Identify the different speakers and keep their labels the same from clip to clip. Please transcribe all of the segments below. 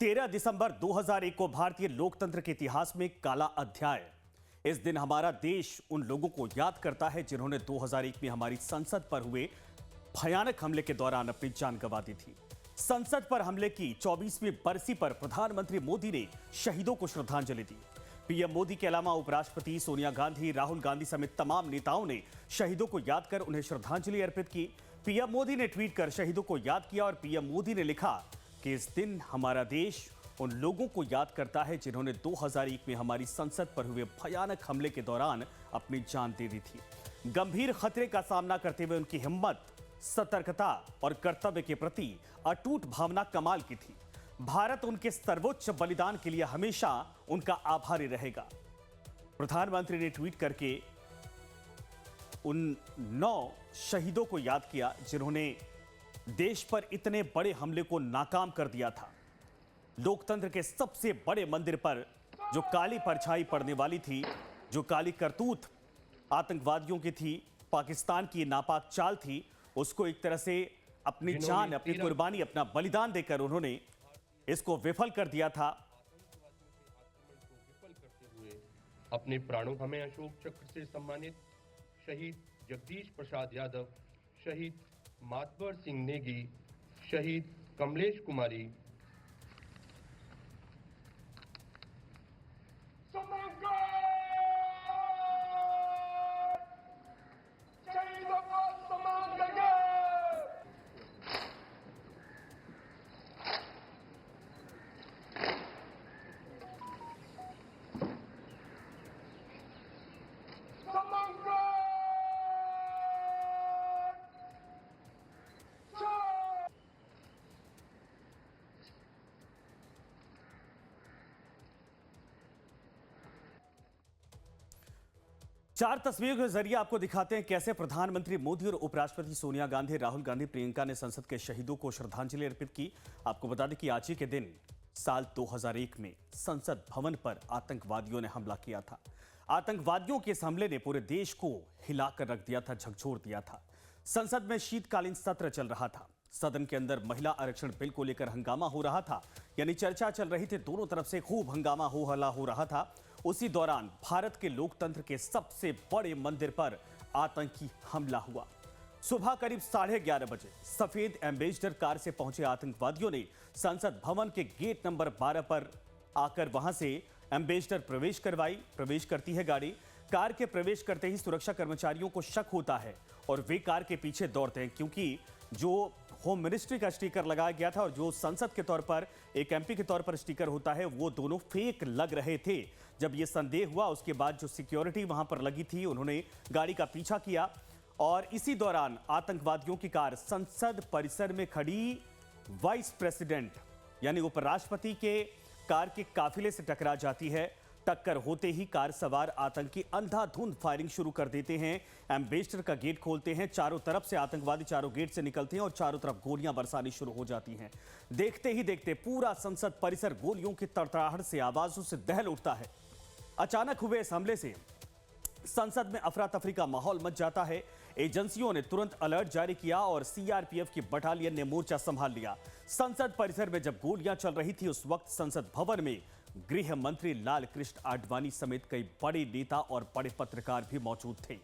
Speaker 1: 13 दिसंबर 2001 को भारतीय लोकतंत्र के इतिहास में काला अध्याय। इस दिन हमारा देश उन लोगों को याद करता है जिन्होंने 2001 में हमारी संसद पर हुए भयानक हमले के दौरान अपनी जान गंवा दी थी। संसद पर हमले की 24वीं बरसी पर प्रधानमंत्री मोदी ने शहीदों को श्रद्धांजलि दी। पीएम मोदी के अलावा उपराष्ट्रपति सोनिया गांधी, राहुल गांधी समेत तमाम नेताओं ने शहीदों को याद कर उन्हें श्रद्धांजलि अर्पित की। पीएम मोदी ने ट्वीट कर शहीदों को याद किया और पीएम मोदी ने लिखा कि इस दिन हमारा देश उन लोगों को याद करता है जिन्होंने 2001 में हमारी संसद पर हुए भयानक हमले के दौरान अपनी जान दे दी थी। गंभीर खतरे का सामना करते हुए उनकी हिम्मत, सतर्कता और कर्तव्य के प्रति अटूट भावना कमाल की थी। भारत उनके सर्वोच्च बलिदान के लिए हमेशा उनका आभारी रहेगा। प्रधानमंत्री ने ट्वीट करके उन 9 शहीदों को याद किया जिन्होंने देश पर इतने बड़े हमले को नाकाम कर दिया था। लोकतंत्र के सबसे बड़े मंदिर पर जो काली परछाई पड़ने वाली थी, जो काली करतूत आतंकवादियों की थी, पाकिस्तान की नापाक चाल थी, उसको एक तरह से अपनी जान, अपनी कुर्बानी, अपना बलिदान देकर उन्होंने इसको विफल कर दिया था।
Speaker 2: अपने प्राणों हमें अशोक चक्र से सम्मानित शहीद जगदीश प्रसाद यादव, शहीद मातबर सिंह नेगी, शहीद कमलेश कुमारी, शहीदों को सम्मान देंगे।
Speaker 1: चार तस्वीरों के जरिए आपको दिखाते हैं कैसे प्रधानमंत्री मोदी और उपराष्ट्रपति सोनिया गांधी, राहुल गांधी, प्रियंका ने संसद के शहीदों को श्रद्धांजलि अर्पित की। आपको बता दें कि आज ही के दिन साल 2001 में संसद भवन पर आतंकवादियों ने हमला किया था। आतंकवादियों के इस हमले ने पूरे देश को हिलाकर रख दिया था, झकझोर दिया था। संसद में शीतकालीन सत्र चल रहा था। सदन के अंदर महिला आरक्षण बिल को लेकर हंगामा हो रहा था, यानी चर्चा चल रही थी। दोनों तरफ से खूब हंगामा हो हल्ला हो रहा था। उसी दौरान भारत के लोकतंत्र के सबसे बड़े मंदिर पर आतंकी हमला हुआ। सुबह करीब 11:30 बजे सफेद एम्बेसडर कार से पहुंचे आतंकवादियों ने संसद भवन के गेट नंबर 12 पर आकर वहां से एम्बेसडर प्रवेश करती है गाड़ी। कार के प्रवेश करते ही सुरक्षा कर्मचारियों को शक होता है और वे कार के पीछे दौड़ते हैं, क्योंकि जो होम मिनिस्ट्री का स्टिकर लगाया गया था और जो संसद के तौर पर एक एमपी के तौर पर स्टिकर होता है, वो दोनों फेक लग रहे थे। जब ये संदेह हुआ, उसके बाद जो सिक्योरिटी वहां पर लगी थी, उन्होंने गाड़ी का पीछा किया और इसी दौरान आतंकवादियों की कार संसद परिसर में खड़ी वाइस प्रेसिडेंट यानी उपराष्ट्रपति के कार के काफिले से टकरा जाती है। टक्कर होते ही कार सवार आतंकी अंधाधुंध फायरिंग शुरू कर देते हैं। एम्बेसडर का गेट खोलते हैं। चारों तरफ से आतंकवादी चारों गेट से निकलते हैं और चारों तरफ गोलियां बरसानी शुरू हो जाती हैं। देखते ही देखते पूरा संसद परिसर गोलियों की तड़तड़ाहट से, आवाजों से दहल उठता है। अचानक हुए इस हमले से संसद में अफरा तफरी का माहौल मच जाता है। एजेंसियों ने तुरंत अलर्ट जारी किया और सीआरपीएफ की बटालियन ने मोर्चा संभाल लिया। संसद परिसर में जब गोलियां चल रही थी, उस वक्त संसद भवन में गृह मंत्री लाल कृष्ण आडवाणी समेत कई बड़े नेता और बड़े पत्रकार भी मौजूद थे।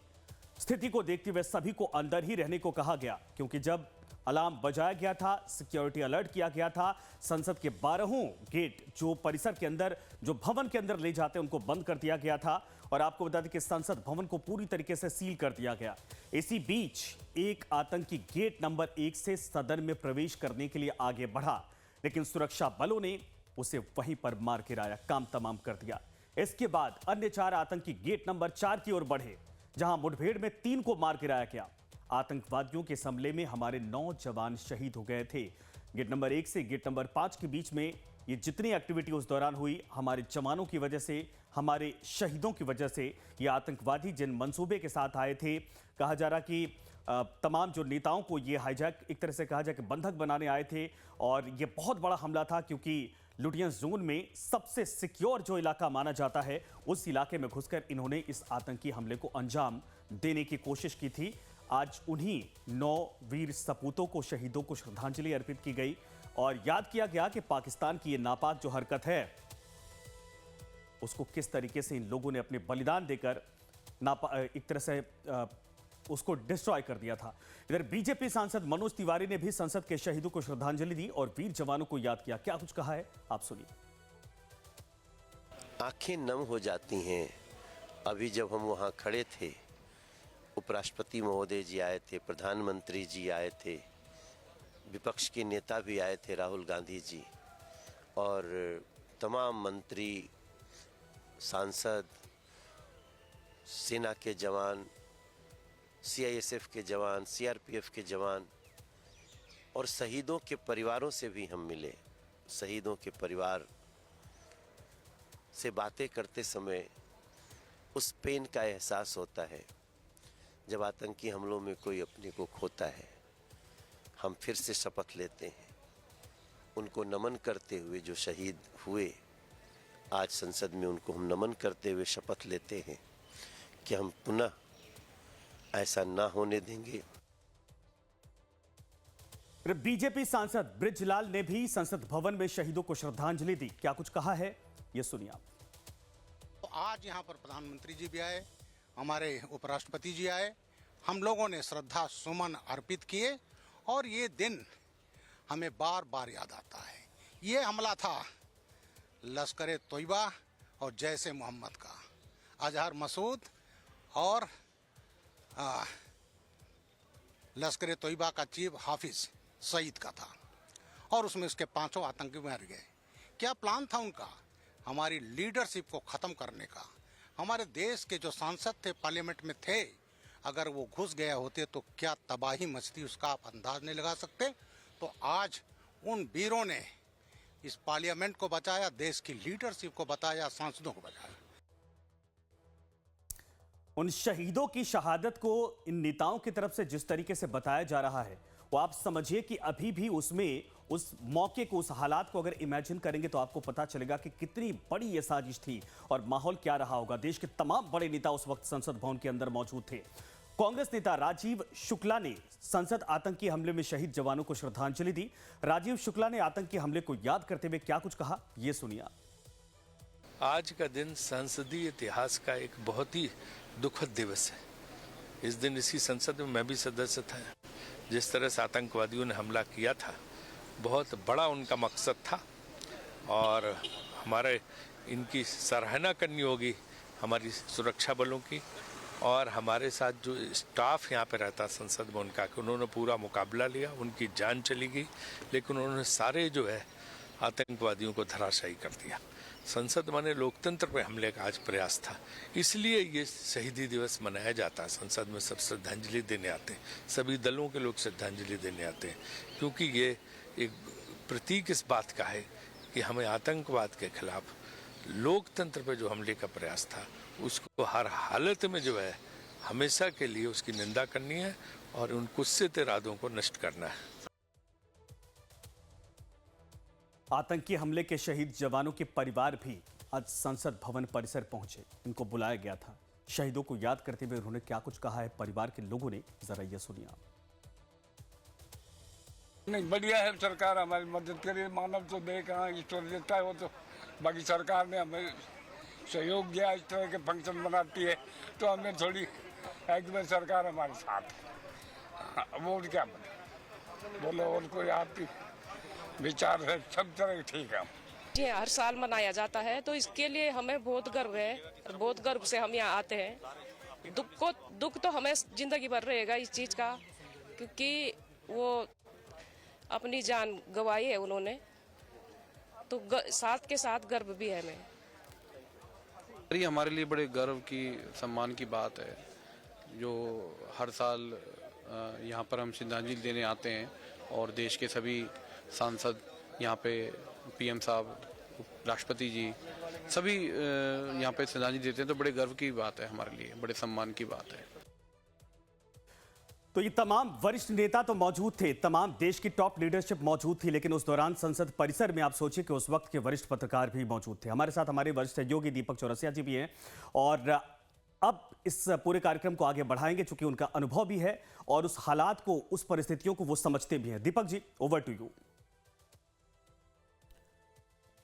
Speaker 1: स्थिति को देखते हुए सभी को अंदर ही रहने को कहा गया, क्योंकि जब अलार्म बजाया गया था, सिक्योरिटी अलर्ट किया गया था, संसद के 12 गेट जो परिसर के अंदर, जो भवन के अंदर ले जाते हैं, उनको बंद कर दिया गया था और आपको बता दें कि संसद भवन को पूरी तरीके से सील कर दिया गया। इसी बीच एक आतंकी गेट नंबर 1 से सदन में प्रवेश करने के लिए आगे बढ़ा, लेकिन सुरक्षा बलों ने उसे वहीं पर मार गिराया, काम तमाम कर दिया। इसके बाद अन्य 4 आतंकी गेट नंबर 4 की ओर बढ़े, जहां मुठभेड़ में 3 को मार गिराया गया। आतंकवादियों के हमले में हमारे 9 जवान शहीद हो गए थे। गेट नंबर 1 से गेट नंबर 5 के बीच में ये जितनी एक्टिविटी उस दौरान हुई, हमारे जवानों की वजह से, हमारे शहीदों की वजह से, ये आतंकवादी जिन मंसूबे के साथ आए थे, कहा जा रहा कि तमाम जो नेताओं को ये हाईजैक, एक तरह से कहा जाए कि बंधक बनाने आए थे और ये बहुत बड़ा हमला था, क्योंकि लुटियंस जोन में सबसे सिक्योर जो इलाका माना जाता है, उस इलाके में घुसकर इन्होंने इस आतंकी हमले को अंजाम देने की कोशिश की थी। आज उन्हीं 9 वीर सपूतों को, शहीदों को श्रद्धांजलि अर्पित की गई और याद किया गया कि पाकिस्तान की ये नापाक जो हरकत है उसको किस तरीके से इन लोगों ने अपने बलिदान देकर एक तरह से उसको डिस्ट्रॉय कर दिया था। इधर बीजेपी सांसद मनोज तिवारी ने भी संसद के शहीदों को श्रद्धांजलि दी और वीर जवानों को याद किया। क्या कुछ कहा है आप सुनिए।
Speaker 3: आंखें नम हो जाती हैं। अभी जब हम वहाँ खड़े थे, उपराष्ट्रपति महोदय जी आए थे, प्रधानमंत्री जी आए थे, विपक्ष के नेता भी आए थे, राहुल गांधी जी, और तमाम मंत्री, सांसद, सेना के जवान, सीआईएसएफ के जवान, सीआरपीएफ के जवान और शहीदों के परिवारों से भी हम मिले। शहीदों के परिवार से बातें करते समय उस पेन का एहसास होता है जब आतंकी हमलों में कोई अपने को खोता है। हम फिर से शपथ लेते हैं उनको नमन करते हुए, जो शहीद हुए। आज संसद में उनको हम नमन करते हुए शपथ लेते हैं कि हम पुनः ऐसा ना होने देंगे।
Speaker 1: बीजेपी सांसद बृजलाल ने भी संसद भवन में शहीदों को श्रद्धांजलि दी। क्या कुछ कहा है ये सुनिए आप।
Speaker 4: तो आज यहाँ पर प्रधानमंत्री जी भी आए, हमारे उपराष्ट्रपति जी आए, हम लोगों ने श्रद्धा सुमन अर्पित किए और ये दिन हमें बार बार याद आता है। ये हमला था लश्कर तोयबा और जैश मोहम्मद का, अजहर मसूद और लश्कर तोयबा का चीफ हाफिज सईद का था, और उसमें उसके 5 आतंकी मर गए। क्या प्लान था उनका? हमारी लीडरशिप को ख़त्म करने का। हमारे देश के जो सांसद थे, पार्लियामेंट में थे, अगर वो घुस गए होते तो क्या तबाही मचती उसका आप अंदाज नहीं लगा सकते। तो आज उन वीरों ने इस पार्लियामेंट को बचाया, देश की लीडरशिप को बचाया, सांसदों को बचाया।
Speaker 1: उन शहीदों की शहादत को इन नेताओं की तरफ से जिस तरीके से बताया जा रहा है, वो आप समझिए कि अभी भी उसमें उस मौके को, उस हालात को अगर इमेजिन करेंगे तो आपको पता चलेगा कि कितनी बड़ी ये साजिश थी और माहौल क्या रहा होगा। देश के तमाम बड़े नेता उस वक्त संसद भवन के अंदर मौजूद थे। कांग्रेस नेता राजीव शुक्ला ने संसद आतंकी हमले में शहीद जवानों को श्रद्धांजलि दी। राजीव शुक्ला ने आतंकी हमले को याद करते हुए क्या कुछ कहा, ये सुनिए।
Speaker 5: आज का दिन संसदीय इतिहास का एक बहुत ही दुखद दिवस है। इस दिन इसी संसद में मैं भी सदस्य था। जिस तरह से आतंकवादियों ने हमला किया था, बहुत बड़ा उनका मकसद था और हमारे इनकी सराहना करनी होगी, हमारी सुरक्षा बलों की और हमारे साथ जो स्टाफ यहाँ पे रहता संसद में उनका, कि उन्होंने पूरा मुकाबला लिया। उनकी जान चली गई, लेकिन उन्होंने सारे जो है आतंकवादियों को धराशायी कर दिया। संसद माने लोकतंत्र पर हमले का आज प्रयास था, इसलिए ये शहीदी दिवस मनाया जाता है। संसद में सब श्रद्धांजलि देने आते हैं, सभी दलों के लोग श्रद्धांजलि देने आते हैं, क्योंकि ये एक प्रतीक इस बात का है कि हमें आतंकवाद के खिलाफ लोकतंत्र पर जो हमले का प्रयास था उसको हर हालत में जो है हमेशा के लिए उसकी निंदा करनी है और उन कुत्सित इरादों को नष्ट करना है।
Speaker 1: आतंकी हमले के शहीद जवानों के परिवार भी आज संसद भवन परिसर पहुंचे। इनको बुलाया गया था। शहीदों को याद करते हुए उन्होंने क्या कुछ कहा है परिवार के लोगों ने, जरा ये सुनिए आप।
Speaker 6: नहीं, बढ़िया है, सरकार हमारी मदद करिए। मानव तो दे कहाँ ईश्वर देता है, वो तो बाकी सरकार ने हमें सहयोग दिया, इस तरह के फंक्शन बनाती है तो हमें थोड़ी एकदम सरकार हमारे साथ है। वो क्या बोलो, और कोई आपकी विचार है, सब तरह ठीक है।
Speaker 7: जी, हर साल मनाया जाता है तो इसके लिए हमें बहुत गर्व है, बहुत गर्व से हम यहाँ आते हैं। दुख तो हमें जिंदगी भर रहेगा इस चीज का, क्योंकि वो अपनी जान गंवाई है उन्होंने, तो साथ के साथ गर्व भी है हमें।
Speaker 8: ये हमारे लिए बड़े गर्व की, सम्मान की बात है जो हर साल यहाँ पर हम श्रद्धांजलि देने आते हैं और देश के सभी सांसद यहाँ पे, पीएम साहब, राष्ट्रपति जी, सभी यहाँ पे श्रद्धांजलि देते हैं। तो बड़े गर्व की बात है हमारे लिए, बड़े सम्मान की बात है।
Speaker 1: तो ये तमाम वरिष्ठ नेता तो मौजूद थे, तमाम देश की टॉप लीडरशिप मौजूद थी, लेकिन उस दौरान संसद परिसर में आप सोचिए कि उस वक्त के वरिष्ठ पत्रकार भी मौजूद थे। हमारे साथ हमारे वरिष्ठ सहयोगी दीपक चौरसिया जी भी हैं और अब इस पूरे कार्यक्रम को आगे बढ़ाएंगे, चूंकि उनका अनुभव भी है और उस हालात को, उस परिस्थितियों को वो समझते भी हैं। Deepak ji, over to you.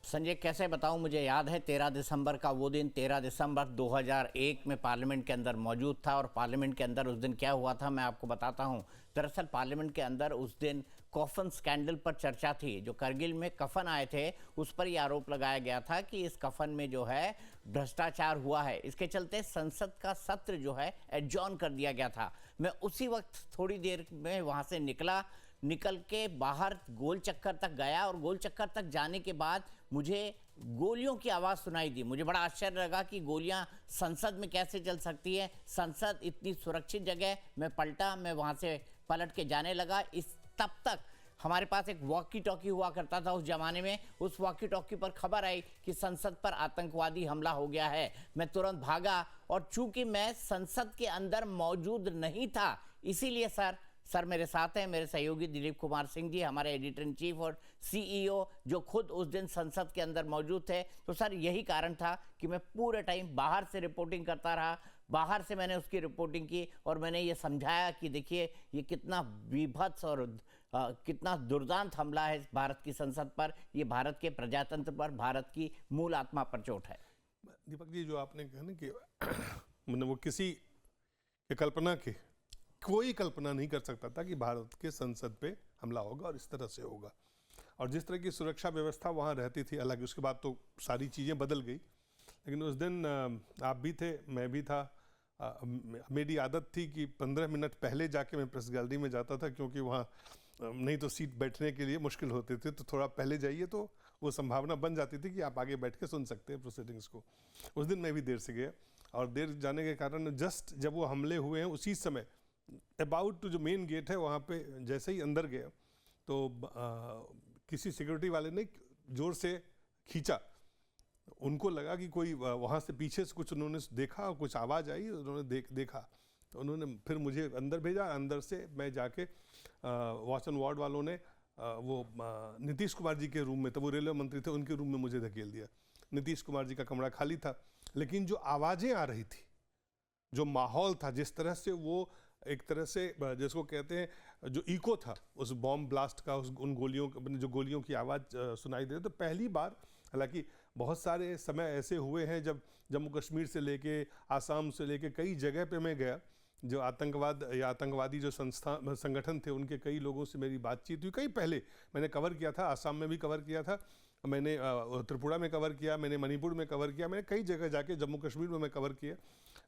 Speaker 9: Sanjay, कैसे बताऊं, मुझे याद है 13 दिसंबर का वो दिन, 13 दिसंबर 2001 में पार्लियामेंट के अंदर मौजूद था। और पार्लियामेंट के अंदर उस दिन क्या हुआ था मैं आपको बताता हूं। दरअसल पार्लियामेंट के अंदर उस दिन कफन स्कैंडल पर चर्चा थी। जो करगिल में कफन आए थे उस पर यह आरोप लगाया गया था कि इस कफन में जो है भ्रष्टाचार हुआ है। इसके चलते संसद का सत्र जो है एडजॉर्न कर दिया गया था। मैं उसी वक्त थोड़ी देर में वहां से निकल के बाहर गोल चक्कर तक गया और गोल चक्कर तक जाने के बाद मुझे गोलियों की आवाज़ सुनाई दी। मुझे बड़ा आश्चर्य लगा कि गोलियां संसद में कैसे चल सकती है, संसद इतनी सुरक्षित जगह। मैं पलटा, मैं वहां से पलट के जाने लगा। तब तक हमारे पास एक वॉकी टॉकी हुआ करता था उस जमाने में। उस वॉकी टॉकी पर खबर आई कि संसद पर आतंकवादी हमला हो गया है। मैं तुरंत भागा और चूंकि मैं संसद के अंदर मौजूद नहीं था, इसीलिए सर मेरे साथ हैं मेरे सहयोगी दिलीप कुमार सिंह जी, हमारे एडिटर इन चीफ और सीईओ, जो खुद उस दिन संसद के अंदर मौजूद थे। तो सर यही कारण था कि मैं पूरे टाइम बाहर से रिपोर्टिंग करता रहा। बाहर से मैंने उसकी रिपोर्टिंग की और मैंने ये समझाया कि देखिए ये कितना विभत्स और कितना दुर्दांत हमला है भारत की संसद पर। ये भारत के प्रजातंत्र पर, भारत की मूल आत्मा पर चोट है।
Speaker 10: दीपक जी, जो आपने कहा ना कि मतलब वो किसी के कल्पना के कोई कल्पना नहीं कर सकता था कि भारत के संसद पे हमला होगा और इस तरह से होगा। और जिस तरह की सुरक्षा व्यवस्था वहाँ रहती थी, हालांकि उसके बाद तो सारी चीज़ें बदल गई, लेकिन उस दिन आप भी थे, मैं भी था। मेरी आदत थी कि 15 मिनट पहले जाके मैं प्रेस गैलरी में जाता था, क्योंकि वहाँ नहीं तो सीट बैठने के लिए मुश्किल होते थे, तो थोड़ा पहले जाइए तो वो संभावना बन जाती थी कि आप आगे बैठ के सुन सकते हैं प्रोसीडिंग्स को। उस दिन मैं भी देर से गया और देर जाने के कारण जस्ट जब वो हमले हुए हैं उसी समय अबाउट टू जो मेन गेट है वहाँ पे जैसे ही अंदर गया तो किसी सिक्योरिटी वाले ने जोर से खींचा। उनको लगा कि कोई वहाँ से पीछे से कुछ उन्होंने देखा और कुछ आवाज़ आई, उन्होंने देखा तो उन्होंने फिर मुझे अंदर भेजा। अंदर से मैं जाके वॉच एंड वार्ड वालों ने वो नीतीश कुमार जी के रूम में, तो वो रेलवे मंत्री थे, उनके रूम में मुझे धकेल दिया। नीतीश कुमार जी का कमरा खाली था, लेकिन जो आवाज़ें आ रही थी, जो माहौल था, जिस तरह से वो एक तरह से जिसको कहते हैं जो इको था उस बॉम्ब ब्लास्ट का, उन गोलियों जो गोलियों की आवाज़ सुनाई दे, तो पहली बार, हालांकि बहुत सारे समय ऐसे हुए हैं जब जम्मू कश्मीर से लेके आसाम से लेके कई जगह पे मैं गया, जो आतंकवाद या आतंकवादी जो संगठन थे उनके कई लोगों से मेरी बातचीत हुई। कई पहले मैंने कवर किया था, आसाम में भी कवर किया था, मैंने त्रिपुरा में कवर किया, मैंने मणिपुर में कवर किया, मैंने कई जगह जाके जम्मू कश्मीर में मैं कवर किया।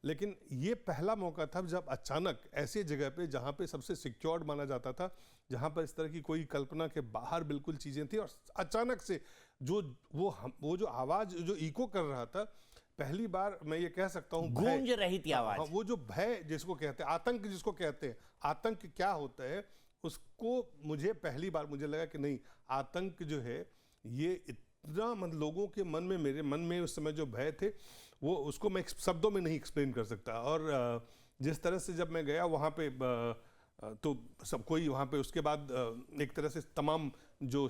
Speaker 10: लेकिन ये पहला मौका था जब अचानक ऐसे जगह पे जहाँ पे सबसे सिक्योर्ड माना जाता था, जहाँ पर इस तरह की कोई कल्पना के बाहर बिल्कुल चीज़ें थी, और अचानक से वो जो आवाज़ जो इको कर रहा था, पहली बार मैं ये कह सकता हूँ
Speaker 9: गूंज रही थी आवाज़।
Speaker 10: वो जो भय जिसको कहते हैं, आतंक जिसको कहते हैं, आतंक क्या होता है उसको मुझे पहली बार मुझे लगा कि नहीं, आतंक जो है ये इतना मतलब लोगों के मन में, मेरे मन में उस समय जो भय थे वो उसको मैं शब्दों में नहीं एक्सप्लेन कर सकता। और जिस तरह से जब मैं गया वहाँ पे तो सब कोई वहाँ पे, उसके बाद एक तरह से तमाम जो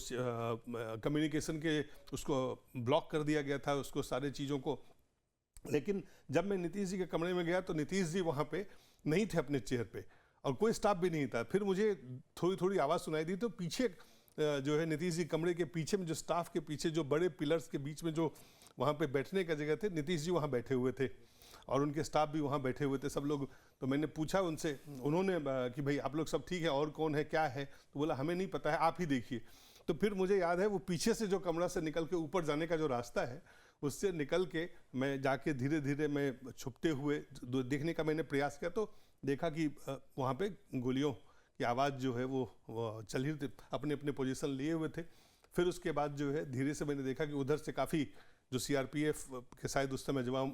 Speaker 10: कम्युनिकेशन के उसको ब्लॉक कर दिया गया था, उसको सारे चीज़ों को। लेकिन जब मैं नीतीश जी के कमरे में गया तो नीतीश जी वहाँ पे नहीं थे अपने चेयर पे और कोई स्टाफ भी नहीं था। फिर मुझे थोड़ी थोड़ी आवाज़ सुनाई दी, तो पीछे जो है नीतीश जी कमरे के पीछे में जो स्टाफ के पीछे जो बड़े पिलर्स के बीच में जो वहाँ पे बैठने का जगह थे, नीतीश जी वहाँ बैठे हुए थे और उनके स्टाफ भी वहाँ बैठे हुए थे, सब लोग। तो मैंने पूछा उनसे, उन्होंने कि भाई आप लोग सब ठीक है, और कौन है, क्या है? तो बोला हमें नहीं पता है, आप ही देखिए। तो फिर मुझे याद है वो पीछे से जो कमरा से निकल के ऊपर जाने का जो रास्ता है, उससे निकल के मैं जाके धीरे धीरे मैं छुपते हुए देखने का मैंने प्रयास किया, तो देखा कि वहाँ पे गोलियों की आवाज़ जो है वो चल ही थी, अपने अपने पोजीशन लिए हुए थे। फिर उसके बाद जो है धीरे से मैंने देखा कि उधर से काफ़ी जो सीआरपीएफ के शायद उस समय जवान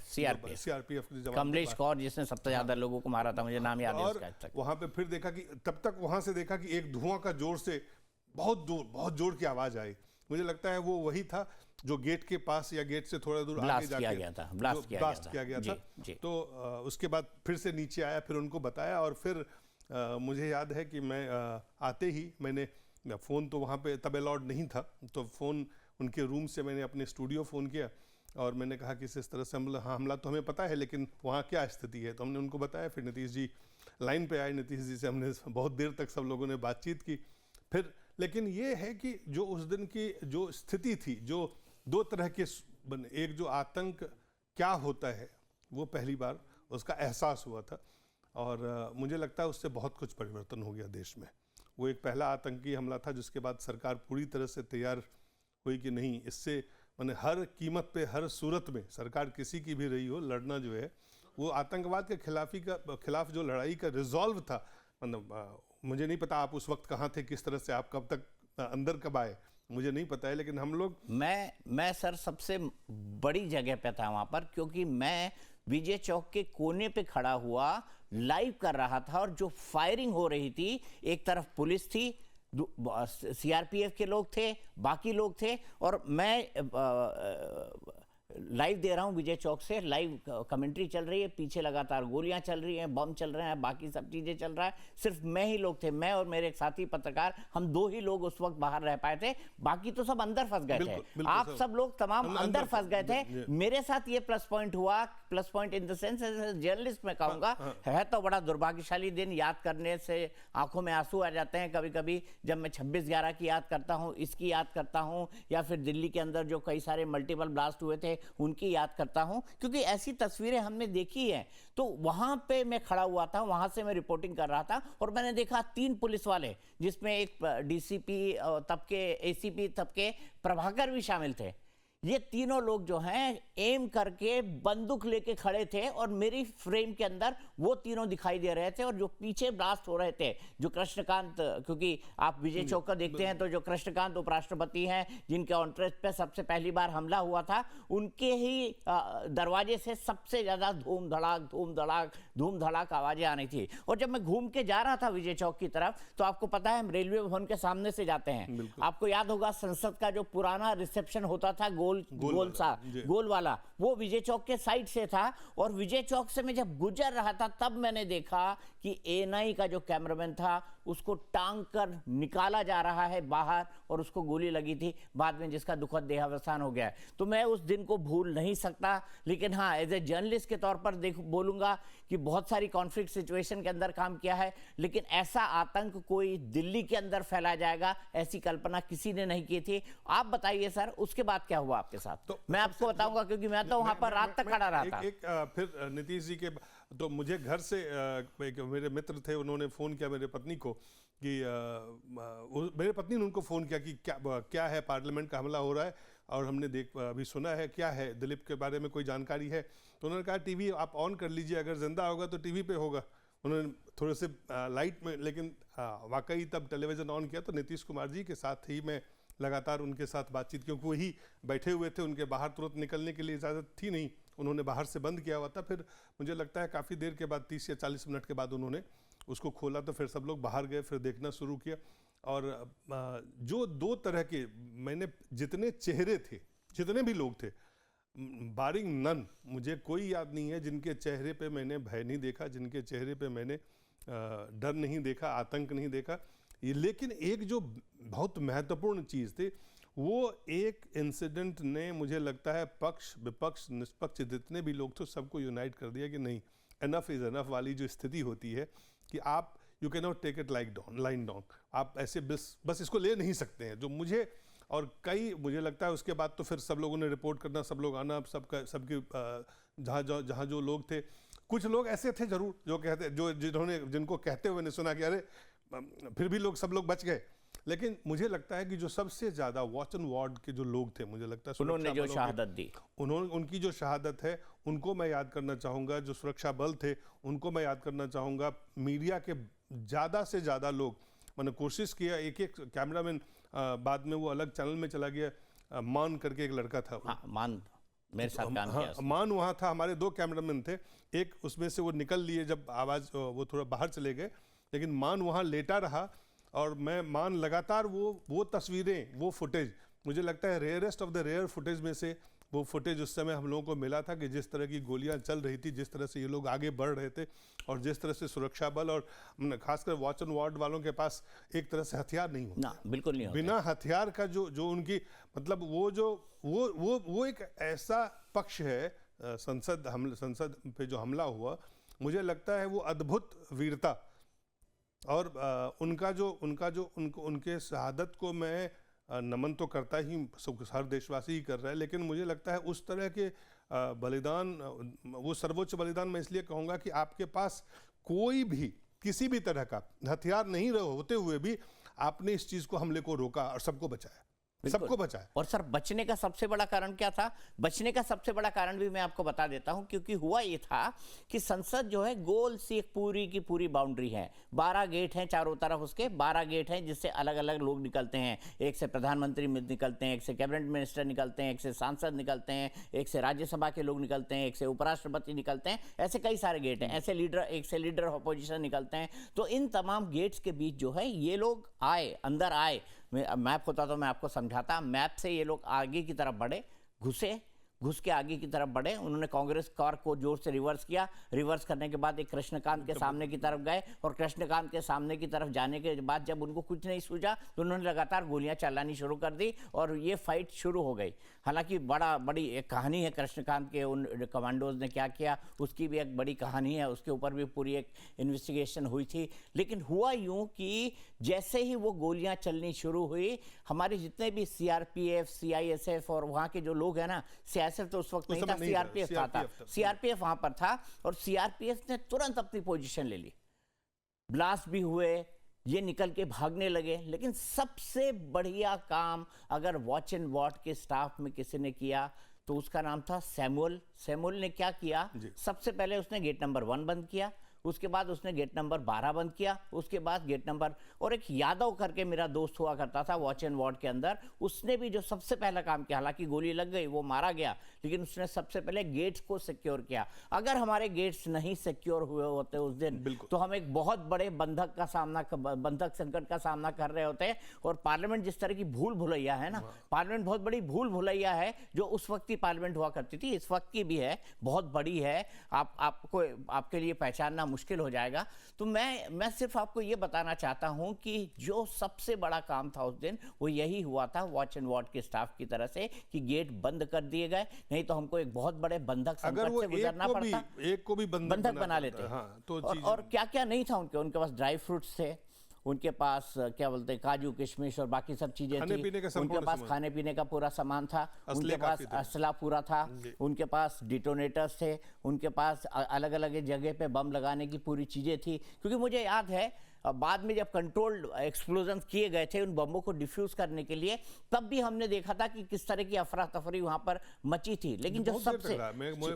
Speaker 10: सीआरपीएफ के जवान
Speaker 9: कमलेश कौर, जिसने सबसे ज्यादा लोगों को मारा था, मुझे नाम याद है उसका।
Speaker 10: वहाँ पे फिर देखा कि तब तक वहाँ से देखा कि एक धुआं का जोर से बहुत जोर की आवाज़ आई। मुझे लगता है वो वही था जो गेट के पास या गेट से थोड़ा दूर आगे जाके ब्लास्ट किया गया था। तो उसके बाद फिर से नीचे आया, फिर उनको बताया, और फिर मुझे याद है कि मैं आते ही मैंने फ़ोन, तो वहाँ पे तब अलाउड नहीं था, तो फ़ोन उनके रूम से मैंने अपने स्टूडियो फ़ोन किया और मैंने कहा कि इस तरह से हमला तो हमें पता है, लेकिन वहाँ क्या स्थिति है। तो हमने उनको बताया। फिर नीतीश जी लाइन पे आए, नीतीश जी से हमने बहुत देर तक सब लोगों ने बातचीत की। फिर लेकिन ये है कि जो उस दिन की जो स्थिति थी, जो दो तरह के एक जो आतंक क्या होता है वो पहली बार उसका एहसास हुआ था, और मुझे लगता है उससे बहुत कुछ परिवर्तन हो गया देश में। वो एक पहला आतंकी हमला था जिसके बाद सरकार पूरी तरह से तैयार हुई कि नहीं, इससे मैंने हर कीमत पे, हर सूरत में, सरकार किसी की भी रही हो, लड़ना जो है वो आतंकवाद के खिलाफ जो लड़ाई का रिजॉल्व था। मतलब मुझे नहीं पता आप उस वक्त कहाँ थे, किस तरह से आप कब तक अंदर कब आए, मुझे नहीं पता है, लेकिन हम लोग
Speaker 9: मैं सर सबसे बड़ी जगह पे था वहां पर, क्योंकि मैं विजय चौक के कोने पे खड़ा हुआ लाइव कर रहा था, और जो फायरिंग हो रही थी, एक तरफ पुलिस थी, सीआरपीएफ के लोग थे, बाकी लोग थे, और मैं लाइव दे रहा हूं विजय चौक से, लाइव कमेंट्री चल रही है, पीछे लगातार गोलियां चल रही हैं, बम चल रहे हैं, बाकी सब चीजें चल रहा है। सिर्फ मैं ही लोग थे, मैं और मेरे एक साथी पत्रकार, हम दो ही लोग उस वक्त बाहर रह पाए थे, बाकी तो सब अंदर फंस गए थे। आप सब लोग तमाम अंदर फंस गए थे। मेरे साथ ये प्लस पॉइंट हुआ, plus point in the sense journalist में कहूंगा, है तो बड़ा दुर्भाग्यशाली दिन, याद करने से आंखों में आंसू आ जाते हैं कभी कभी, जब मैं 26/11 की याद करता हूं, इसकी याद करता हूं, या फिर दिल्ली के अंदर जो कई सारे मल्टीपल ब्लास्ट हुए थे उनकी याद करता हूं, क्योंकि ऐसी तस्वीरें हमने देखी हैं। तो वहां पे मैं खड़ा हुआ था, वहां से मैं रिपोर्टिंग कर रहा था, और मैंने देखा 3 पुलिस वाले, जिसमें एक डीसीपी तब के, एसीपी तब के प्रभाकर भी शामिल थे। ये तीनों लोग जो हैं एम करके बंदूक लेके खड़े थे, और मेरी फ्रेम के अंदर वो तीनों दिखाई दे रहे थे, और जो पीछे ब्लास्ट हो रहे थे, जो कृष्णकांत, क्योंकि आप विजय चौक का देखते हैं तो जो कृष्णकांत उपराष्ट्रपति हैं, जिनके ऑन्ट्रेस पे सबसे पहली बार हमला हुआ था, उनके ही दरवाजे से सबसे ज्यादा धूम धड़ाक धूम धड़ाक धूम धड़ाक आवाजें आनी थी। और जब मैं घूम के जा रहा था विजय चौक की तरफ, तो आपको पता है हम रेलवे भवन के सामने से जाते हैं, आपको याद होगा संसद का जो पुराना रिसेप्शन होता था गोल वाला, वो विजय चौक के साइड से था, और विजय चौक से मैं जब गुजर रहा था तब मैंने देखा कि एएनआई का जो कैमरामैन था उसको टांग कर निकाला जा रहा है बाहर, और उसको गोली लगी थी बाद में, जिसका दुखद देहावसान हो गया है। तो मैं उस दिन को भूल नहीं सकता, लेकिन हाँ, एज ए जर्नलिस्ट के तौर पर बोलूंगा कि बहुत सारी कॉन्फ्लिक्ट सिचुएशन के अंदर काम किया है, लेकिन ऐसा आतंक कोई दिल्ली के अंदर फैला जाएगा, ऐसी कल्पना किसी ने नहीं की थी। आप बताइए सर, उसके बाद क्या हुआ आपके साथ? तो मैं आपको बताऊंगा, क्योंकि मैं तो वहां पर रात तक खड़ा रहा था।
Speaker 10: फिर नीतीश जी के तो मुझे घर से मेरे मित्र थे, उन्होंने फ़ोन किया मेरे पत्नी को कि मेरे पत्नी ने उनको फ़ोन किया कि क्या है, पार्लियामेंट का हमला हो रहा है और हमने अभी सुना है, क्या है, दिलीप के बारे में कोई जानकारी है? तो उन्होंने कहा टीवी आप ऑन कर लीजिए, अगर जिंदा होगा तो टीवी पे होगा। उन्होंने थोड़े से लाइट में, लेकिन वाकई तब टेलीविज़न ऑन किया तो नीतीश कुमार जी के साथ ही मैं लगातार उनके साथ बातचीत, क्योंकि वही बैठे हुए थे, उनके बाहर तुरंत निकलने के लिए इजाज़त थी नहीं, उन्होंने बाहर से बंद किया हुआ था। फिर मुझे लगता है काफ़ी देर के बाद, 30 या 40 मिनट के बाद उन्होंने उसको खोला, तो फिर सब लोग बाहर गए, फिर देखना शुरू किया। और जो 2 तरह के, मैंने जितने चेहरे थे, जितने भी लोग थे, बारिंग नन, मुझे कोई याद नहीं है जिनके चेहरे पे मैंने भय नहीं देखा, जिनके चेहरे पे मैंने डर नहीं देखा, आतंक नहीं देखा। लेकिन एक जो बहुत महत्वपूर्ण चीज़ थी, वो एक इंसिडेंट ने, मुझे लगता है पक्ष विपक्ष निष्पक्ष जितने भी लोग थे सबको यूनाइट कर दिया कि नहीं, एनफ इज़ एनफ वाली जो स्थिति होती है कि आप you can not take it lying down, आप ऐसे बस इसको ले नहीं सकते हैं। जो मुझे और मुझे लगता है उसके बाद तो फिर सब लोगों ने रिपोर्ट करना, सब लोग आना, सबके जहाँ जो लोग थे, कुछ लोग ऐसे थे जरूर जो कहते, जिनको कहते हुए ने सुना कि अरे फिर भी सब लोग बच गए। लेकिन मुझे लगता है कि जो सबसे ज़्यादा वॉच एंड वार्ड के जो लोग थे, मुझे लगता है
Speaker 9: उन्होंने जो शहादत दी,
Speaker 10: उनकी जो शहादत है उनको मैं याद करना चाहूँगा। जो सुरक्षा बल थे उनको मैं याद करना चाहूँगा। मीडिया के ज़्यादा से ज़्यादा लोग, मैंने कोशिश किया, एक कैमरामैन बाद में वो अलग चैनल में चला गया, मान करके एक लड़का था,
Speaker 9: मान मेरे साथ काम किया,
Speaker 10: मान वहाँ था, हमारे 2 कैमरामैन थे, एक उसमें से वो निकल लिए जब आवाज़, वो थोड़ा बाहर चले गए, लेकिन मान वहाँ लेटा रहा। और मैं मान लगातार वो तस्वीरें, वो फुटेज, मुझे लगता है rarest of the rare footage में से वो फुटेज उस समय हम लोगों को मिला था, कि जिस तरह की गोलियां चल रही थी, जिस तरह से ये लोग आगे बढ़ रहे थे, और जिस तरह से सुरक्षा बल और खासकर वॉच एंड वार्ड वालों के पास एक तरह से हथियार नहीं होते,
Speaker 9: ना बिल्कुल नहीं होते।
Speaker 10: बिना हथियार का जो उनकी, मतलब वो एक ऐसा पक्ष है, संसद पे जो हमला हुआ, मुझे लगता है वो अद्भुत वीरता और उनके शहादत को मैं नमन तो करता ही, हर देशवासी ही कर रहा है, लेकिन मुझे लगता है उस तरह के बलिदान, वो सर्वोच्च बलिदान मैं इसलिए कहूँगा कि आपके पास कोई भी किसी भी तरह का हथियार नहीं होते हुए भी आपने इस चीज़ को, हमले को रोका और सबको बचाया, सबको बचाया।
Speaker 9: और सर, बचने का सबसे बड़ा कारण क्या था? बचने का सबसे बड़ा कारण भी मैं आपको बता देता हूं, क्योंकि हुआ ये था कि संसद जो है गोल सी एक पूरी की पूरी बाउंड्री है, 12 गेट हैं चारों तरफ, उसके 12 गेट हैं जिससे अलग अलग लोग निकलते हैं। एक से प्रधानमंत्री निकलते हैं, एक से कैबिनेट मिनिस्टर निकलते हैं, एक से सांसद निकलते हैं, एक से राज्यसभा के लोग निकलते हैं, एक से उपराष्ट्रपति निकलते हैं, ऐसे कई सारे गेट हैं। ऐसे एक से लीडर ऑपोजिशन निकलते हैं। तो इन तमाम गेट्स के बीच जो है ये लोग आए, अंदर आए। मैप होता तो मैं आपको समझाता। मैप से ये लोग आगे की तरफ बढ़े, घुस के आगे की तरफ बढ़े। उन्होंने कांग्रेस कार को जोर से रिवर्स किया। रिवर्स करने के बाद एक कृष्णकांत के सामने की तरफ गए, और कृष्णकांत के सामने की तरफ जाने के बाद जब उनको कुछ नहीं सूझा तो उन्होंने लगातार गोलियां चलानी शुरू कर दी और ये फाइट शुरू हो गई। हालांकि बड़ी एक कहानी है कृष्णकांत के उन कमांडोज ने क्या किया, उसकी भी एक बड़ी कहानी है, उसके ऊपर भी पूरी एक इन्वेस्टिगेशन हुई थी। लेकिन हुआ यूं कि जैसे ही वो गोलियां चलनी शुरू हुई, हमारे जितने भी सीआरपीएफ, सीआईएसएफ और वहाँ के जो लोग हैं ना, सीआईएसएफ तो उस वक्त नहीं था, सीआरपीएफ था, सीआरपीएफ वहाँ पर था, और सीआरपीएफ ने तुरंत अपनी पोजीशन ले ली। ब्लास्ट भी हुए, ये निकल के भागने लगे। लेकिन सबसे बढ़िया काम अगर वॉच एंड वॉट के स्टाफ में किसी ने किया तो उसका नाम था सैमुअल। सैमुअल ने क्या किया, सबसे पहले उसने गेट नंबर 1 बंद किया, उसके बाद उसने गेट नंबर 12 बंद किया, उसके बाद गेट नंबर, और एक यादव करके मेरा दोस्त हुआ करता था वॉच एंड वॉर्ड के अंदर, उसने भी जो सबसे पहला काम किया, हालांकि गोली लग गई, वो मारा गया, लेकिन उसने सबसे पहले गेट्स को सिक्योर किया। अगर हमारे गेट्स नहीं सिक्योर हुए होते उस दिन तो हम एक बहुत बड़े बंधक संकट का सामना कर रहे होते। और पार्लियामेंट जिस तरह की भूल भुलैया है ना, पार्लियामेंट बहुत बड़ी भूल भुलैया है, जो उस वक्त की पार्लियामेंट हुआ करती थी, इस वक्त की भी है, बहुत बड़ी है, आपके लिए पहचानना मुश्किल हो जाएगा। तो मैं सिर्फ आपको ये बताना चाहता हूं कि जो सबसे बड़ा काम था उस दिन वो यही हुआ था वॉच एंड वॉर्ड के स्टाफ की तरह से, कि गेट बंद कर दिए गए, नहीं तो हमको एक बहुत बड़े बंधक संकट से गुजरना पड़ता।
Speaker 10: एक को भी बंधक
Speaker 9: बना लेते।
Speaker 10: हाँ, तो
Speaker 9: और क्या क्या नहीं था उनके पास ड्राई फ्रूट्स थे, उनके पास क्या बोलते हैं, काजू किशमिश और बाकी सब चीजें थी, उनके पास खाने पीने का पूरा सामान था, उनके पास असला पूरा था, उनके पास डिटोनेटर्स थे, उनके पास अलग अलग जगह पे बम लगाने की पूरी चीजें थी। क्योंकि मुझे याद है बाद में जब कंट्रोल्ड एक्सप्लोजन किए गए थे उन बमों को डिफ्यूज करने के लिए, तब भी हमने देखा था कि किस तरह की अफरा तफरी वहां पर मची थी। लेकिन जो सबसे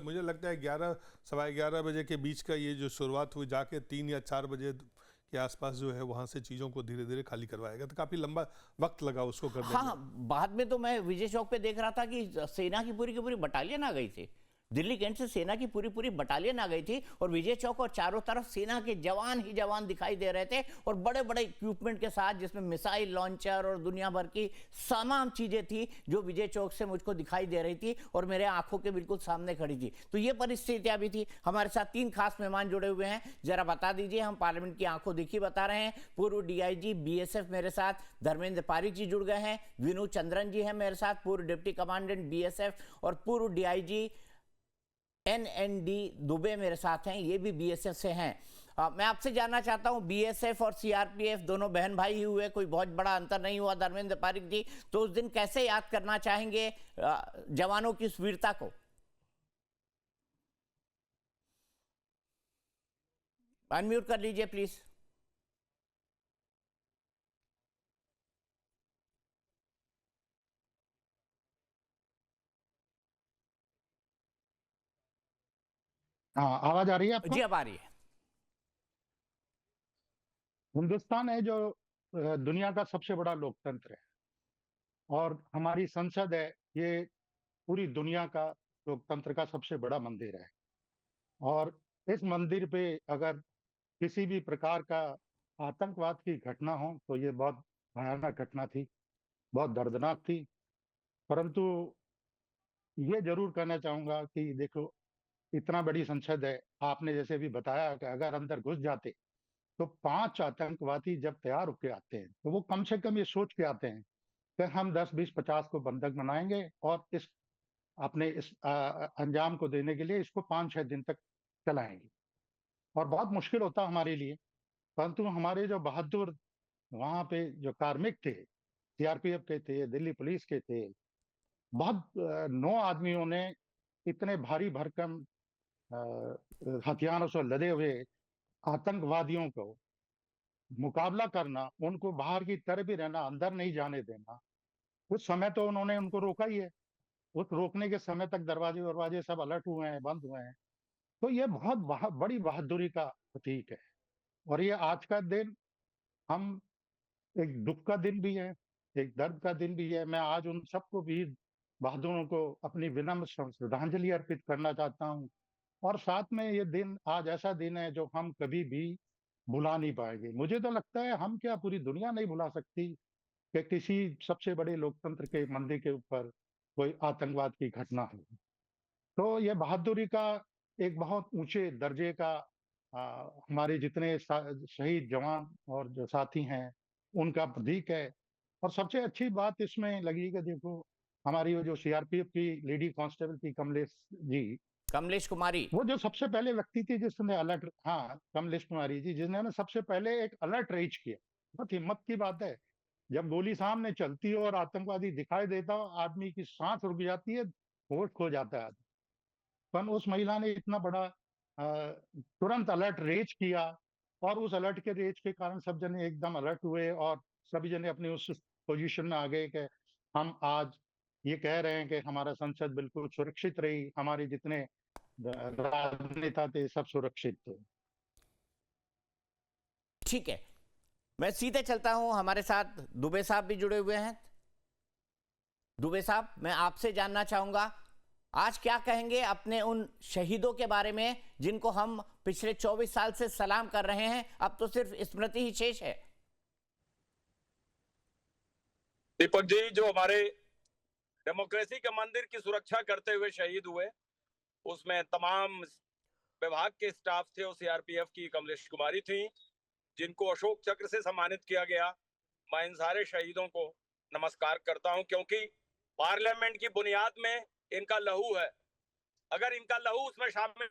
Speaker 10: मुझे लगता है 11 सवा 11 बजे के बीच का ये जो शुरुआत हुई, जाके 3 या 4 बजे के आसपास जो है वहां से चीजों को धीरे धीरे खाली करवाएगा, तो काफी लंबा वक्त लगा उसको करने में।
Speaker 9: हाँ, बाद में तो मैं विजय चौक पे देख रहा था कि सेना की पूरी बटालियन आ गई थी, दिल्ली कैंट से सेना की पूरी बटालियन आ गई थी, और विजय चौक और चारों तरफ सेना के जवान ही जवान दिखाई दे रहे थे, और बड़े बड़े इक्विपमेंट के साथ, जिसमें मिसाइल लॉन्चर और दुनिया भर की तमाम चीजें थी जो विजय चौक से मुझको दिखाई दे रही थी और मेरे आंखों के बिल्कुल सामने खड़ी थी। तो ये परिस्थितियां भी थी। हमारे साथ 3 खास मेहमान जुड़े हुए हैं, जरा बता दीजिए। हम पार्लियामेंट की आंखों देखी बता रहे हैं, पूर्व डीआईजी बीएसएफ मेरे साथ धर्मेंद्र पारिक जी जुड़ गए हैं, विनू चंद्रन जी हैं मेरे साथ, पूर्व डिप्टी कमांडेंट बीएसएफ, और पूर्व डीआईजी एनएनडी दुबे मेरे साथ हैं, ये भी बीएसएफ से हैं। मैं आपसे जानना चाहता हूं, बीएसएफ और सीआरपीएफ दोनों बहन भाई ही हुए, कोई बहुत बड़ा अंतर नहीं हुआ। धर्मेंद्र पारिक जी, तो उस दिन कैसे याद करना चाहेंगे जवानों की इस वीरता को? अनम्यूट कर लीजिए प्लीज।
Speaker 11: हाँ, आवाज आ रही है आपको?
Speaker 9: जी, अब आ रही है।
Speaker 11: हिंदुस्तान है जो दुनिया का सबसे बड़ा लोकतंत्र है, और हमारी संसद है, ये पूरी दुनिया का लोकतंत्र का सबसे बड़ा मंदिर है। और इस मंदिर पे अगर किसी भी प्रकार का आतंकवाद की घटना हो तो ये बहुत भयानक घटना थी, बहुत दर्दनाक थी। परंतु ये जरूर कहना चाहूंगा कि देखो, इतना बड़ी संसद है, आपने जैसे भी बताया कि अगर अंदर घुस जाते तो 5 आतंकवादी जब तैयार होके आते हैं तो वो कम से कम ये सोच के आते हैं कि हम 10, 20, 50 को बंधक बनाएंगे और इस अंजाम को देने के लिए इसको 5-6 दिन तक चलाएंगे। और बहुत मुश्किल होता हमारे लिए, परंतु हमारे जो बहादुर वहां पे जो कार्मिक थे, सीआरपीएफ के थे, दिल्ली पुलिस के थे, बहुत 9 आदमियों ने इतने भारी भरकम हथियारों से लदे हुए आतंकवादियों को मुकाबला करना, उनको बाहर की तरफ ही रहना, अंदर नहीं जाने देना। उस समय तो उन्होंने उनको रोका ही है। उस रोकने के समय तक दरवाजे वरवाजे सब अलर्ट हुए हैं, बंद हुए हैं। तो ये बहुत बड़ी बहादुरी का प्रतीक है। और ये आज का दिन हम, एक दुख का दिन भी है, एक दर्द का दिन भी है। मैं आज उन सबको भी, बहादुरों को अपनी विनम्र श्रद्धांजलि अर्पित करना चाहता हूँ। और साथ में ये दिन, आज ऐसा दिन है जो हम कभी भी भुला नहीं पाएंगे। मुझे तो लगता है हम क्या, पूरी दुनिया नहीं भुला सकती कि किसी सबसे बड़े लोकतंत्र के मंदिर के ऊपर कोई आतंकवाद की घटना हो। तो ये बहादुरी का एक बहुत ऊंचे दर्जे का हमारे जितने शहीद जवान और जो साथी हैं उनका प्रतीक है। और सबसे अच्छी बात इसमें लगी कि देखो, हमारी वो जो सीआरपीएफ की लेडी कांस्टेबल थी,
Speaker 9: कमलेश कुमारी,
Speaker 11: वो जो सबसे पहले व्यक्ति थी जिसने अलर्ट, हाँ कमलेश कुमारी जी, जिन्होंने सबसे पहले एक अलर्ट रेज किया। बहुत हिम्मत की बात है। जब गोली सामने चलती हो और आतंकवादी दिखाई देता हो, आदमी की सांस रुक जाती है, होश खो जाता है। पर उस महिला ने इतना बड़ा तुरंत अलर्ट रेज किया, और उस अलर्ट के रेज के कारण सब जने एकदम अलर्ट हुए और सभी जने अपनी उस पोजीशन में आ गए कि हम आज ये कह रहे हैं कि हमारा संसद बिल्कुल सुरक्षित रही, हमारे जितने राजनेता थे सब सुरक्षित थे।
Speaker 9: ठीक है, मैं सीधे चलता हूं। हमारे साथ दुबे साहब भी जुड़े हुए हैं। दुबे साहब, मैं आपसे जानना चाहूंगा, आज क्या कहेंगे अपने उन शहीदों के बारे में जिनको हम पिछले 24 साल से सलाम कर रहे हैं, अब तो सिर्फ स्मृति ही शेष है।
Speaker 12: दीपक जी, जो हमारे डेमोक्रेसी के मंदिर की सुरक्षा करते हुए शहीद हुए, उसमें तमाम विभाग के स्टाफ थे और सीआरपीएफ की कमलेश कुमारी थी, जिनको अशोक चक्र से सम्मानित किया गया। मैं इन सारे शहीदों को नमस्कार करता हूं, क्योंकि पार्लियामेंट की बुनियाद में इनका लहू है। अगर इनका लहू उसमें शामिल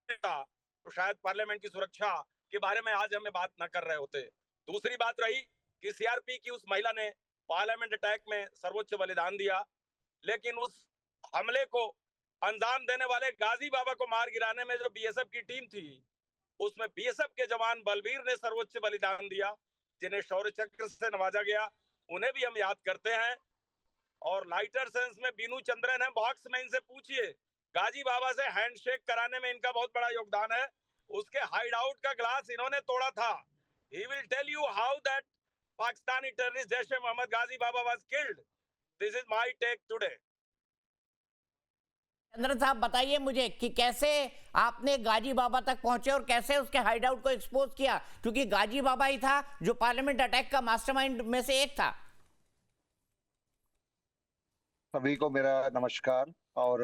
Speaker 12: था तो शायद पार्लियामेंट की सुरक्षा के बारे में आज हमें बात न कर रहे होते। दूसरी बात रही कि सीआरपी की उस महिला ने पार्लियामेंट अटैक में सर्वोच्च बलिदान दिया, लेकिन उस हमले को अंजाम देने वाले गाजी बाबा को मार गिराने में जो बीएसएफ की टीम थी, उसमें बीएसएफ के जवान बलबीर ने सर्वोच्च बलिदान दिया, जिन्हें शौर्य चक्र से नवाजा गया। उन्हें भी हम याद करते हैं। और लाइटर सेंस में बीनू चंद्रन है बॉक्स में, इनसे पूछिए, गाजी बाबा से हैंडशेक कराने में इनका बहुत बड़ा योगदान है। उसके हाइड आउट का ग्लास इन्होंने तोड़ा था। He will tell you how that Pakistani terrorist Jaish e Mohammed Ghazi Baba was killed. This is my take today.
Speaker 9: Chandran sahab, बताइए मुझे कि कैसे आपने गाजी बाबा तक पहुंचे और कैसे उसके हाइड आउट को एक्सपोज किया, क्योंकि गाजी बाबा ही था जो पार्लियामेंट अटैक का मास्टरमाइंड में से एक था।
Speaker 13: सभी को मेरा नमस्कार। और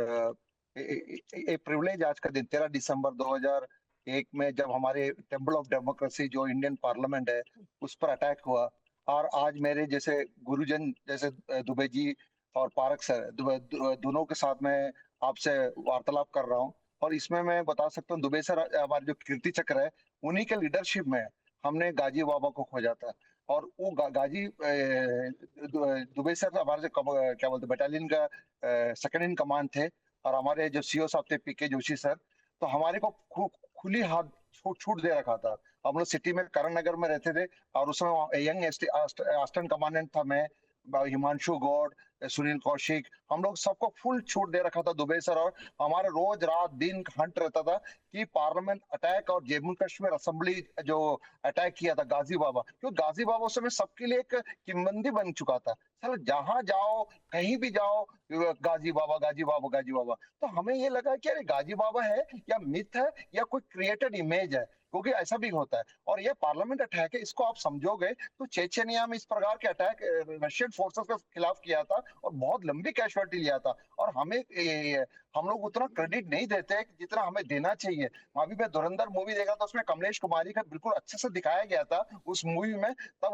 Speaker 13: एक प्रिविलेज आज का दिन 13 दिसंबर 2001 में जब हमारे टेम्पल ऑफ डेमोक्रेसी जो इंडियन पार्लियामेंट है उस पर अटैक हुआ, और आज मेरे जैसे गुरुजन जैसे दुबे जी और पारक सर दोनों के साथ में आपसे वार्तालाप कर रहा हूँ। और इसमें मैं बता सकता हूँ, दुबे सर हमारे जो कीर्ति चक्र है उन्हीं के लीडरशिप में हमने गाजी बाबा को खोजा था। और वो गाजी दुबे सर हमारे जो क्या बोलते बटालियन का सेकंड इन कमांड थे, और हमारे जो सीओ साहब थे पीके जोशी सर, तो हमारे को खुली हाथ छूट दे रखा था। हम लोग सिटी में करण नगर में रहते थे, और उसमें यंग असिस्टेंट कमांडेंट था मैं, हिमांशु गौड़, सुनील कौशिक, हम लोग सबको फुल छूट दे रखा था दुबे सर। और हमारे रोज रात दिन हंट रहता था कि पार्लियामेंट अटैक और जम्मू कश्मीर असेंबली जो अटैक किया था गाजी बाबा, क्योंकि गाजी बाबा उस समय सबके लिए एक किंवदंती बन चुका था। सर जहां जाओ कहीं भी जाओ गाजी बाबा गाजी बाबा गाजी बाबा। तो हमें ये लगा कि अरे गाजी बाबा है या मिथ है या कोई क्रिएटेड इमेज है, क्योंकि ऐसा भी होता है। और ये पार्लियामेंट अटैक है, इसको आप समझोगे तो चेचनिया में इस प्रकार के अटैक रशियन फोर्सेस के खिलाफ किया था और बहुत लंबी कैजुअलिटी लिया था। और हम लोग उतना क्रेडिट नहीं देते जितना हमें देना चाहिए। अभी मैं धुरंधर मूवी देखा था, उसमें कमलेश कुमारी का बिल्कुल अच्छे से दिखाया गया था उस मूवी में, तब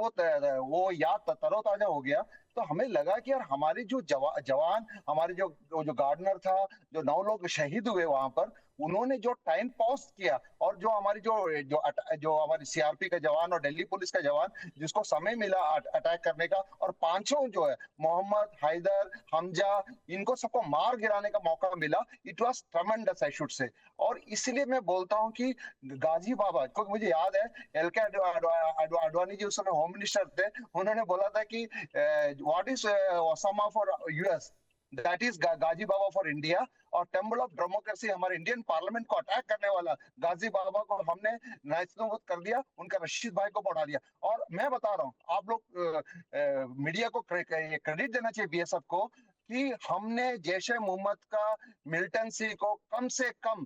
Speaker 13: वो याद तरोताजा हो गया। तो हमें लगा कि यार हमारे जो जवान, हमारे जो गार्डनर था, जो 9 लोग शहीद हुए वहां पर, उन्होंने जो टाइम पॉज किया और जो हमारी जो हमारी सीआरपी का जवान और दिल्ली पुलिस का जवान जिसको समय मिला अटैक करने का, और पांचों जो है मोहम्मद, हैदर, हमजा, इनको सबको मार गिराने का मौका मिला। It was tremendous I should say. और इसलिए मैं बोलता हूं कि गाजी बाबा, क्योंकि मुझे याद है एलके आडवाणी जी उस समय होम मिनिस्टर थे, उन्होंने बोला था कि what is Osama for US, that is Ghazi Baba for India. और टेम्पल ऑफ डेमोक्रेसी, हमारे इंडियन पार्लियामेंट को अटैक करने वाला गाजी बाबा को हमने नाइस्तनाबूद कर दिया, उनका रशीद भाई को बढ़ा दिया। और मैं बता रहा हूँ, आप लोग मीडिया को क्रेडिट देना चाहिए बीएसएफ को कि हमने जैश ए मोहम्मद का मिलिटेंसी को कम से कम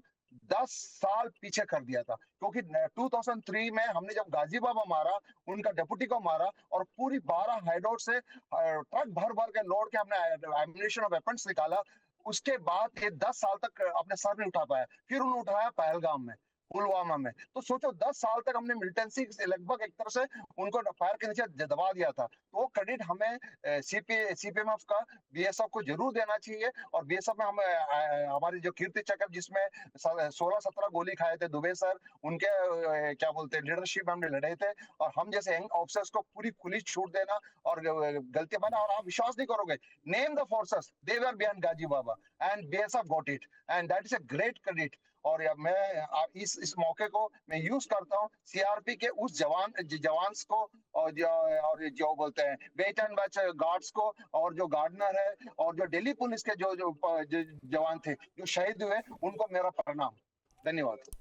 Speaker 13: 10 साल पीछे कर दिया था। क्योंकि 2003 में हमने जब गाजी बाबा मारा, उनका डेप्यूटी को मारा और पूरी 12 हाइडआउट से ट्रक भर भर के लोड के हमने एम्युनिशन और वेपन्स निकाला। उसके बाद ये 10 साल तक अपने सर नहीं उठा पाया, फिर उन्होंने उठाया पहलगाम में, पुलवामा में। तो सोचो 10 साल तक हमने मिलिटेंसी से लगभग एक तरह से उनको फायर के नीचे दबा दिया था। तो वो क्रेडिट हमें सीपीएमएफ का बीएसएफ को जरूर देना चाहिए। और बीएसएफ में हम हमारी जो कीर्ति चक्र जिसमें 16-17 गोली खाए थे दुबे सर, उनके क्या बोलते हैं लीडरशिप में हमने लड़े थे। और हम जैसे यंग ऑफिसर्स को पूरी खुली छूट देना और गलती बना। और आप विश्वास नहीं करोगे, name the forces, they were behind Ghazi Baba and BSF got it, and that is a great credit. और मैं इस मौके को मैं यूज करता हूँ सीआरपी के उस जवान को और जो बोलते हैं वेट एंड वॉच गार्ड्स को, और जो गार्डनर है, और जो दिल्ली पुलिस के जो जवान थे जो शहीद हुए, उनको मेरा प्रणाम। धन्यवाद।